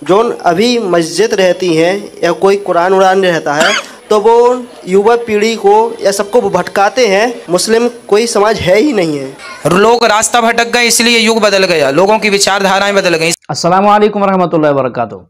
जो अभी मस्जिद रहती हैं या कोई कुरान उरान रहता है तो वो युवा पीढ़ी को या सबको भटकाते हैं। मुस्लिम कोई समाज है ही नहीं है। लोग रास्ता भटक गए, इसलिए युग बदल गया, लोगों की विचारधाराएं बदल गई। अस्सलाम वालेकुम रहमतुल्लाहि व बरकातुहू।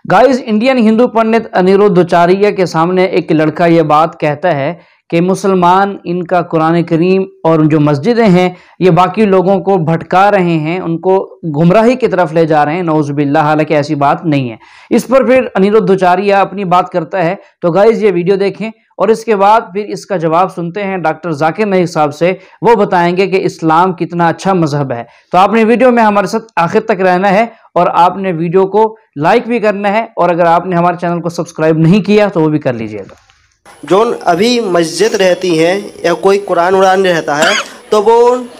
गाइस, इंडियन हिंदू पंडित अनिरुद्धाचार्य के सामने एक लड़का ये बात कहता है कि मुसलमान इनका कुरान करीम और जो मस्जिदें हैं ये बाकी लोगों को भटका रहे हैं, उनको गुमराही की तरफ ले जा रहे हैं। नौजुबिल्लाह, हालांकि ऐसी बात नहीं है। इस पर फिर अनिरुद्धाचार्य अपनी बात करता है। तो गाइस, ये वीडियो देखें और इसके बाद फिर इसका जवाब सुनते हैं डॉक्टर जाकिर नाइक साहब से। वो बताएंगे कि इस्लाम कितना अच्छा मजहब है। तो आपने वीडियो में हमारे साथ आखिर तक रहना है और आपने वीडियो को लाइक भी करना है, और अगर आपने हमारे चैनल को सब्सक्राइब नहीं किया तो वो भी कर लीजिएगा। जो अभी मस्जिद रहती हैं या कोई कुरान उरान रहता है तो वो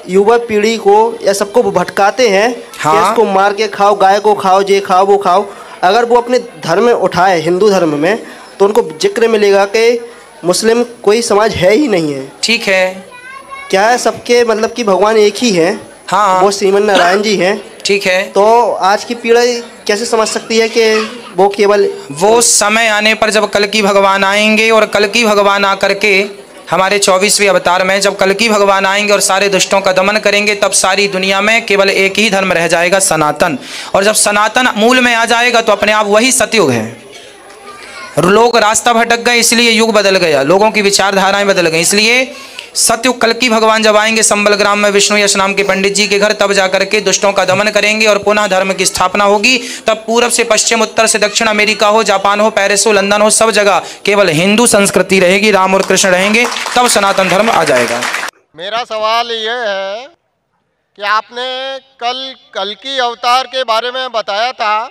युवा पीढ़ी को या सबको भटकाते हैं कि इसको मार के खाओ, गाय को खाओ, ये खाओ, वो खाओ। अगर वो अपने धर्म में उठाए, हिंदू धर्म में, तो उनको जिक्र मिलेगा कि मुस्लिम कोई समाज है ही नहीं है। ठीक है, क्या है, सबके मतलब कि भगवान एक ही है। हाँ, वो श्रीमन नारायण जी हैं। ठीक है। तो आज की पीढ़ी कैसे समझ सकती है कि वो केवल वो समय आने पर जब कल्कि भगवान आएंगे, और कल्कि भगवान आकर के हमारे 24वें अवतार में जब कल्कि भगवान आएंगे और सारे दुष्टों का दमन करेंगे, तब सारी दुनिया में केवल एक ही धर्म रह जाएगा, सनातन। और जब सनातन मूल में आ जाएगा तो अपने आप वही सतयुग है। लोग रास्ता भटक गए, इसलिए युग बदल गया, लोगों की विचारधाराएं बदल गई। इसलिए सतयुग कल्कि भगवान जब आएंगे संबल ग्राम में विष्णु यश नाम के पंडित जी के घर, तब जाकर के दुष्टों का दमन करेंगे और पुनः धर्म की स्थापना होगी। तब पूरब से पश्चिम, उत्तर से दक्षिण, अमेरिका हो, जापान हो, पेरिस हो, लंदन हो, सब जगह केवल हिंदू संस्कृति रहेगी, राम और कृष्ण रहेंगे, तब सनातन धर्म आ जाएगा। मेरा सवाल ये है कि आपने कल कल्कि अवतार के बारे में बताया था,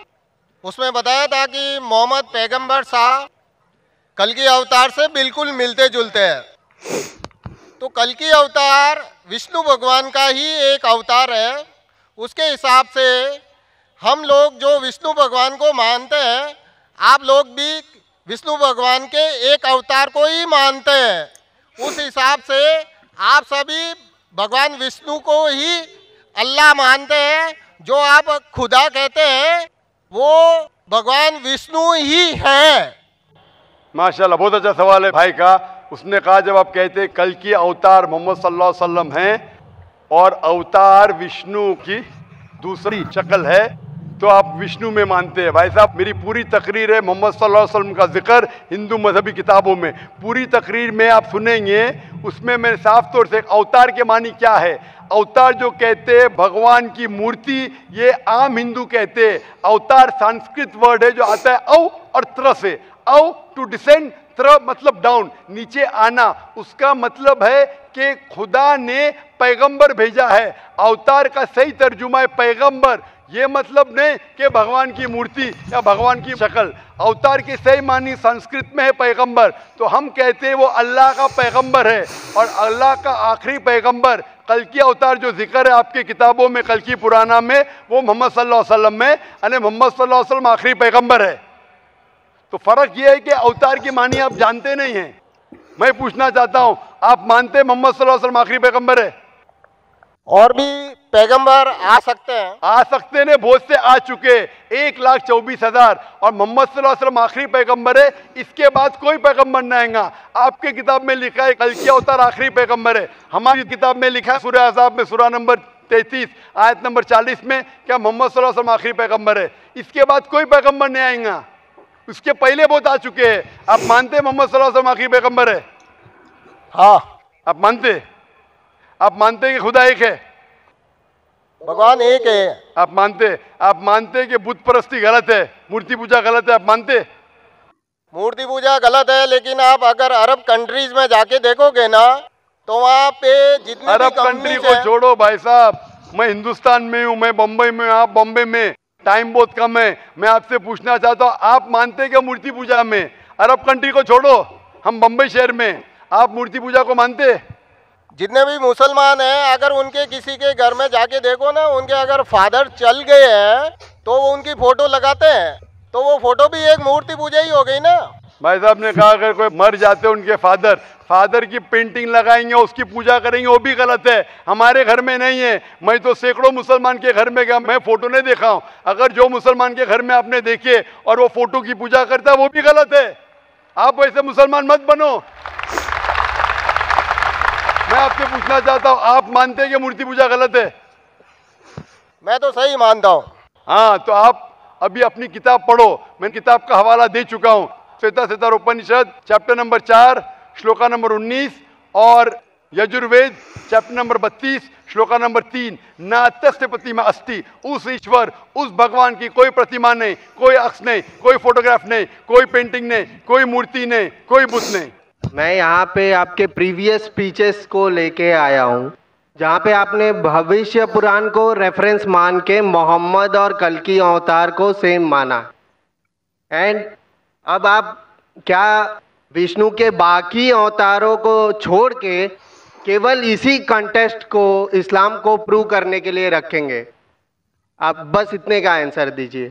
उसमें बताया था कि मोहम्मद पैगंबर साहब कल्कि अवतार से बिल्कुल मिलते जुलते हैं। तो कल्कि अवतार विष्णु भगवान का ही एक अवतार है। उसके हिसाब से हम लोग जो विष्णु भगवान को मानते हैं, आप लोग भी विष्णु भगवान के एक अवतार को ही मानते हैं। उस हिसाब से आप सभी भगवान विष्णु को ही अल्लाह मानते हैं। जो आप खुदा कहते हैं वो भगवान विष्णु ही है। माशाल्लाह, बहुत अच्छा सवाल है भाई का। उसने कहा जब आप कहते हैं कल्कि अवतार मोहम्मद सल्लल्लाहु अलैहि वसल्लम हैं और अवतार विष्णु की दूसरी शक्ल है, तो आप विष्णु में मानते हैं। भाई साहब, मेरी पूरी तकरीर है मोहम्मद सल्लल्लाहु अलैहि वसल्लम का जिक्र हिंदू मजहबी किताबों में। पूरी तकरीर में आप सुनेंगे, उसमें मैं साफ तौर से अवतार के मानी क्या है। अवतार जो कहते हैं भगवान की मूर्ति, ये आम हिंदू कहते हैं। अवतार संस्कृत वर्ड है जो आता है औ और त्र से। औ टू डिसेंड, त्र मतलब डाउन, नीचे आना। उसका मतलब है कि खुदा ने पैगंबर भेजा है। अवतार का सही तर्जुमा है पैगंबर। ये मतलब नहीं कि भगवान की मूर्ति या भगवान की शक्ल। अवतार की सही मानी संस्कृत में है पैगंबर। तो हम कहते हैं वो अल्लाह का पैगंबर है, और अल्लाह का आखिरी पैगंबर कल्कि अवतार जो जिक्र है आपकी किताबों में, कल्कि पुराना में, वो मोहम्मद सल्लल्लाहु अलैहि वसल्लम में, यानी मोहम्मद सल्लल्लाहु अलैहि वसल्लम आखिरी पैगंबर है। तो फर्क यह है कि अवतार की मानी आप जानते नहीं हैं। मैं पूछना चाहता हूं, आप मानते हैं मोहम्मद सल्लल्लाहु अलैहि वसल्लम आखिरी पैगंबर है? और भी पैगंबर आ सकते हैं? आ सकते ने, बहुत से आ चुके, 1,24,000, और मोहम्मद सल्लल्लाहु अलैहि वसल्लम आखिरी पैगंबर है। इसके बाद कोई पैगंबर नहीं आएगा। आपके किताब में लिखा है कल्कि अवतार आखिरी पैगंबर है। हमारी किताब में लिखा है सूरह अहज़ाब में सूरह नंबर 33 आयत नंबर 40 में क्या मोहम्मद सल्लल्लाहु अलैहि वसल्लम आखिरी पैगंबर है। इसके बाद कोई पैगंबर नहीं आएगा। उसके पहले बहुत आ चुके हैं। आप मानते हैं मोहम्मद सल्लल्लाहु अलैहि वसल्लम आखिरी पैगंबर है? हाँ। आप मानते हैं कि खुदा एक है, भगवान एक है? आप मानते हैं कि बुत परस्ती गलत है, मूर्ति पूजा गलत है, आप मानते? मूर्ति पूजा गलत है, लेकिन आप अगर अरब कंट्रीज में जाके देखोगे ना, तो वहाँ पे जितने अरब कंट्री को छोड़ो भाई साहब, मैं हिंदुस्तान में हूँ, मैं बम्बई में, आप बॉम्बे में, टाइम बहुत कम है। मैं आपसे पूछना चाहता हूँ, आप मानते हैं क्या मूर्ति पूजा में? अरब कंट्री को छोड़ो, हम बम्बई शहर में, आप मूर्ति पूजा को मानते? जितने भी मुसलमान हैं, अगर उनके किसी के घर में जाके देखो ना, उनके अगर फादर चल गए हैं तो वो उनकी फोटो लगाते हैं, तो वो फोटो भी एक मूर्ति पूजा ही हो गई ना। भाई साहब ने कहा अगर कोई मर जाते उनके फादर की पेंटिंग लगाएंगे, उसकी पूजा करेंगे, वो भी गलत है। हमारे घर में नहीं है। मैं तो सैकड़ों मुसलमान के घर में गया, मैं फोटो नहीं देखा हूं। अगर जो मुसलमान के घर में आपने देखे और वो फोटो की पूजा करता है, वो भी गलत है। आप वैसे मुसलमान मत बनो। मैं आपसे पूछना चाहता हूं, आप मानते हैं कि मूर्ति पूजा गलत है? मैं तो सही मानता हूँ। हाँ, तो आप अभी अपनी किताब पढ़ो। मैं किताब का हवाला दे चुका हूं, श्वेताश्वेतर उपनिषद चैप्टर नंबर 4 श्लोका नंबर 19 और Yajurveda chapter number 32 shloka number 3। नात्यस्य प्रतिमा अस्ति, उस ईश्वर, उस भगवान की कोई प्रतिमा नहीं, कोई अक्ष नहीं, कोई फोटोग्राफ नहीं, कोई पेंटिंग नहीं, कोई मूर्ति नहीं, कोई बुत नहीं। मैं यहाँ पे आपके प्रीवियस स्पीचेस को लेके आया हूँ, जहाँ पे आपने भविष्य पुराण को रेफरेंस मान के मोहम्मद और कल्कि अवतार को सेम माना। एंड अब आप क्या विष्णु के बाकी अवतारों को छोड़ के केवल इसी कंटेस्ट को, इस्लाम को प्रूव करने के लिए रखेंगे? आप बस इतने का आंसर दीजिए।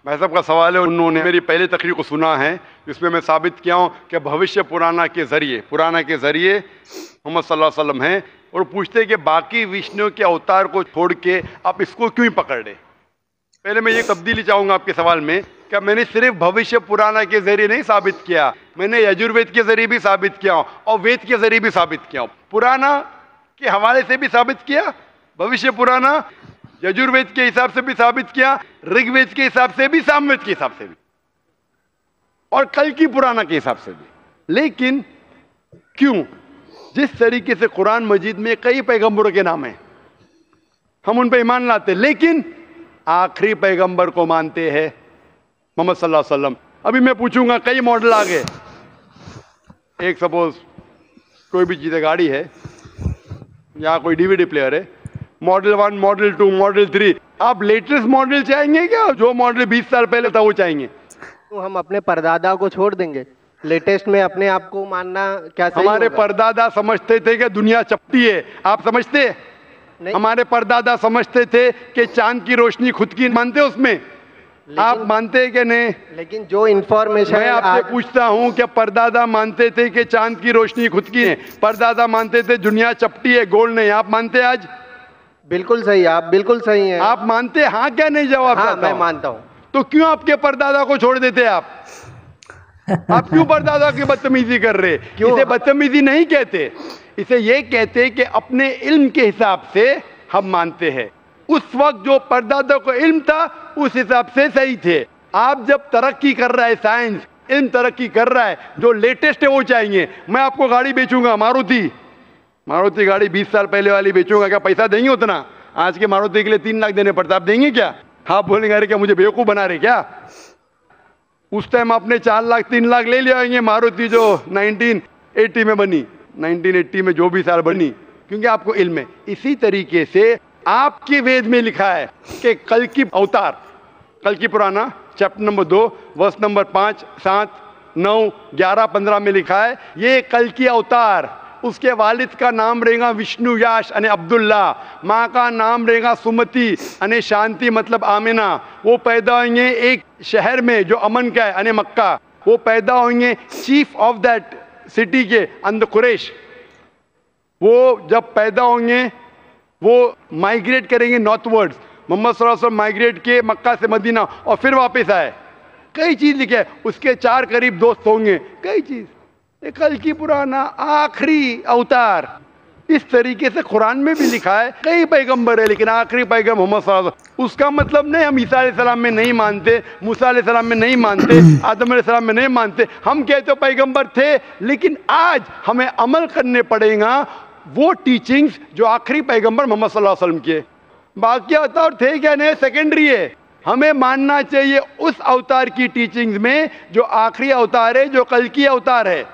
भाई साहब का सवाल है, उन्होंने मेरी पहली तकरीर को सुना है, जिसमें मैं साबित किया हूँ कि भविष्य पुराना के जरिए मोहम्मद सल्लल्लाहु अलैहि वसल्लम हैं, और पूछते हैं कि बाकी विष्णु के अवतार को छोड़ के आप इसको क्यों पकड़ रहे। पहले मैं ये तब्दीली चाहूँगा आपके सवाल में, क्या मैंने सिर्फ भविष्य पुराना के जरिए नहीं साबित किया, मैंने यजुर्वेद के जरिए भी साबित किया और वेद के जरिए भी साबित किया। पुराना के हवाले से भी साबित किया, भविष्य पुराना यजुर्वेद के हिसाब से भी साबित किया, ऋग्वेद के हिसाब से भी, सामवेद के हिसाब से भी, और कल्कि पुराना के हिसाब से भी। लेकिन क्यों? जिस तरीके से कुरान मजीद में कई पैगंबरों के नाम हैं, हम उन पर ईमान लाते, लेकिन आखिरी पैगंबर को मानते हैं, मोहम्मद सल्लल्लाहु अलैहि वसल्लम। अभी मैं पूछूंगा, कई मॉडल आ गए। एक सपोज कोई भी चीज़, गाड़ी है या कोई डीवीडी प्लेयर है, मॉडल 1, मॉडल 2, मॉडल 3, आप लेटेस्ट मॉडल चाहेंगे क्या? जो मॉडल 20 साल पहले था वो चाहेंगे? तो हम अपने परदादा को छोड़ देंगे? लेटेस्ट में अपने आप को मानना क्या सही हमारे होगा? परदादा समझते थे कि दुनिया चपटी है, आप समझते? नहीं। हमारे परदादा समझते थे कि चांद की रोशनी खुद की, मानते उसमें? आप मानते हैं कि नहीं? लेकिन जो इंफॉर्मेशन मैं आपसे पूछता हूं कि परदादा मानते थे कि चांद की रोशनी खुद की है, परदादा मानते थे दुनिया चपटी है, गोल नहीं, आप मानते आज? बिल्कुल सही, आप बिल्कुल सही हैं। आप मानते? हाँ क्या नहीं? जवाब। हाँ, मैं मानता हूँ। तो क्यों आपके परदादा को छोड़ देते आप? आप क्यों परदादा की बदतमीजी कर रहे? क्यों? इसे बदतमीजी नहीं कहते, इसे ये कहते कि अपने इल्म के हिसाब से हम मानते हैं। उस वक्त जो परदादा को इल्म था उस हिसाब से सही थे। आप जब तरक्की कर रहा है, साइंस, इल्म तरक्की कर रहा है, जो लेटेस्ट है वो चाहिए। मैं आपको गाड़ी बेचूंगा, मारुति गाड़ी 20 साल पहले वाली बेचूंगा, क्या पैसा देंगे उतना? आज के मारुति के लिए 3 लाख देने पड़ता, आप देंगे क्या? आप बोलेंगे अरे क्या मुझे बेवकूफ़ बना रहे क्या? उस टाइम आपने 4 लाख 3 लाख ले लिया मारुति जो 1980 में बनी, 1980 में जो भी साल बनी, क्योंकि आपको इल्म है। इसी तरीके से आपके वेद में लिखा है कि कल्कि अवतार, कल्कि पुराना चैप्टर नंबर 2 वर्स नंबर 5, 7, 9, 11, 15 में लिखा है ये कल्कि अवतार। उसके वालिद का नाम रहेगा विष्णु याश अने अब्दुल्ला, माँ का नाम रहेगा सुमति अने शांति मतलब आमिना। वो पैदा होंगे एक शहर में जो अमन का है अने मक्का। वो पैदा होंगे चीफ ऑफ दैट सिटी के अंदर कुरैश। वो जब पैदा होंगे वो माइग्रेट करेंगे नॉर्थवर्ड्स। मोहम्मद सल्लल्लाहु अलैहि वसल्लम माइग्रेट किए मक्का से मदीना और फिर वापस आए। कई चीज़ लिखे है, उसके 4 करीब दोस्त होंगे, कई चीज़। कल्कि पुराना आखिरी अवतार, इस तरीके से कुरान में भी लिखा है। कई पैगंबर है लेकिन आखिरी पैगंबर मोहम्मद सल्लल्लाहु अलैहि वसल्लम। उसका मतलब नहीं हम ईसा अलैहिस्सलाम में नहीं मानते, मूसा अलैहिस्सलाम में नहीं मानते, आदम अलैहिस्सलाम में नहीं मानते। हम कहते हो पैगंबर थे, लेकिन आज हमें अमल करने पड़ेगा वो टीचिंग्स जो आखिरी पैगंबर मोहम्मद सल्लल्लाहु अलैहि वसल्लम के। बाकी अवतार थे क्या नहीं, सेकेंडरी है। हमें मानना चाहिए उस अवतार की टीचिंग्स में जो आखिरी अवतार है, जो कल्कि अवतार है।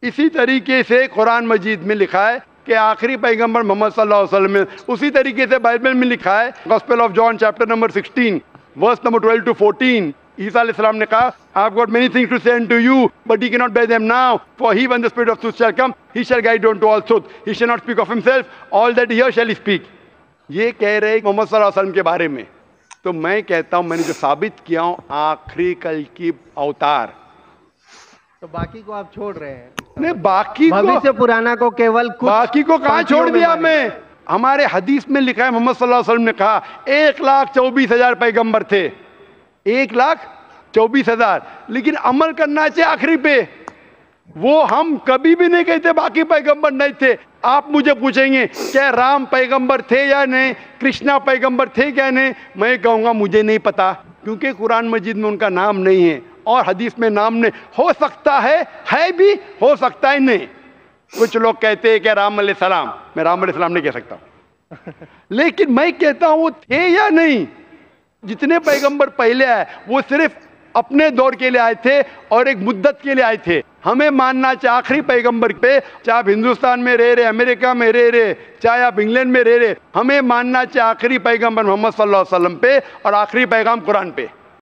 इसी तरीके से कुरान मजीद में लिखा है कि आखिरी पैगंबर मोहम्मद सल्लल्लाहु अलैहि वसल्लम है। उसी तरीके से बाइबल में लिखा है, gospel of John chapter number 16 verse number 12 to 14, ईसा अलैहिस्सलाम ने कहा, I have got many things to say unto you, but ye cannot bear them now. For he, when the Spirit of truth shall come, he shall guide you unto all truth. He shall not speak of himself, all that he hears shall he speak. ये कह रहे मोहम्मद सल्लल्लाहु अलैहि वसल्लम के बारे में। तो मैं कहता हूँ, मैंने जो साबित किया हूँ आखिरी कल्कि अवतार, तो बाकी को आप छोड़ रहे हैं। नहीं, बाकी को, भविष्य पुराना को केवल कुछ बाकी को कहाँ छोड़ दिया मैं? हमारे हदीस में लिखा है, मोहम्मद सल्लल्लाहु अलैहि वसल्लम ने कहा 1,24,000 पैगंबर थे, 1,24,000, लेकिन अमल करना चाहिए आखिरी पे। वो हम कभी भी नहीं कहते बाकी पैगंबर नहीं थे। आप मुझे पूछेंगे क्या राम पैगंबर थे या नहीं, कृष्णा पैगंबर थे क्या नहीं, मैं कहूँगा मुझे नहीं पता, क्योंकि कुरान मजीद में उनका नाम नहीं है और हदीस में नाम नहीं। हो सकता है भी, हो सकता है नहीं। कुछ लोग कहते हैं कि राम अलैहिस्सलाम, मैं राम अलैहिस्सलाम नहीं कह सकता लेकिन मैं कहता हूँ वो थे या नहीं। जितने पैगंबर पहले आए वो सिर्फ अपने दौर के लिए आए थे और एक मुद्दत के लिए आए थे। हमें मानना चाहिए आखिरी पैगंबर पे, चाहे आप हिंदुस्तान में रह रहे, अमेरिका में रह रहे, चाहे आप इंग्लैंड में रह रहे, हमें मानना चाहिए आखिरी पैगंबर मोहम्मद सल्लल्लाहु अलैहि वसल्लम पे और आखिरी पैगाम कुरान पे।